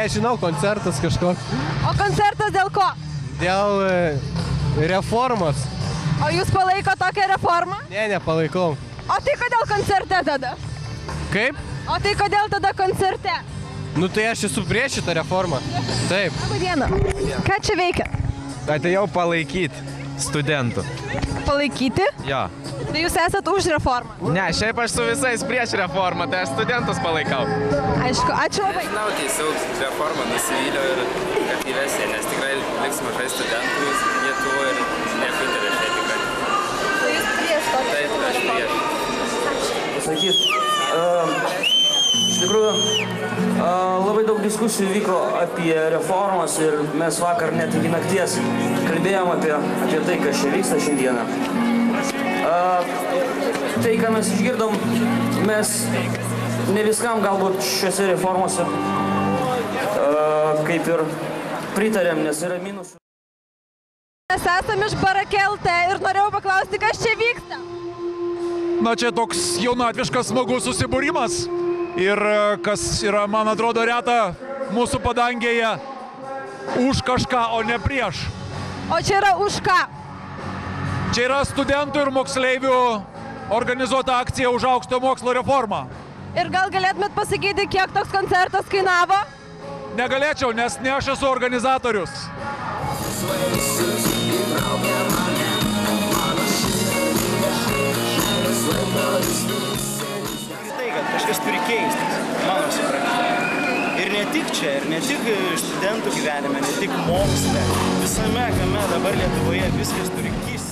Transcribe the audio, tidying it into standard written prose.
nežinau, koncertas kažkoks. O koncertas dėl ko? Dėl reformos. O jūs palaiko tokią reformą? Ne, nepalaikau. O tai kodėl koncerte tada? Kaip? O tai kodėl tada koncerte? Nu tai aš esu prieš šitą reformą. Taip. Labą dieną. Ką čia veikia? Atėjau palaikyti studentų. Palaikyti? Jo. Tai jūs esat už reformą? Ne, šiaip aš su visais prieš reformą, tai aš studentus palaikau. Aišku, ačiū labai. Nežinau, tiesiog reformą nusivyliau ir kad įvesė, nes tikrai liks mažai studentų Lietuvoje ir nepritarė šiai tikrai. Tai jūs prieš tokią? Taip, aš prieš. Pasakyt, iš tikrųjų, labai daug diskusijų vyko apie reformas ir mes vakar net iki nakties kalbėjom apie tai, kas čia vyksta šiandieną. Tai, ką mes išgirdom, mes ne viskam galbūt šiuose reformose kaip ir pritarėm, nes yra minusų. Mes esame iš Barakelte ir norėjau paklausti, kas čia vyksta. Na, čia toks jaunatviškas smagus susibūrimas ir kas yra, man atrodo, reta mūsų padangėje, už kažką, o ne prieš. O čia yra už ką? Čia yra studentų ir moksleivių organizuota akcija už aukštojo mokslo reformą. Ir gal galėtumėt pasakyti, kiek toks koncertas kainavo? Negalėčiau, nes ne aš esu organizatorius. Tai, kad kažkas turi keistis, mano supratimu. Ir ne tik čia, ir ne tik studentų gyvenime, ne tik moksle. Visame, kame dabar Lietuvoje viskas turi keistis.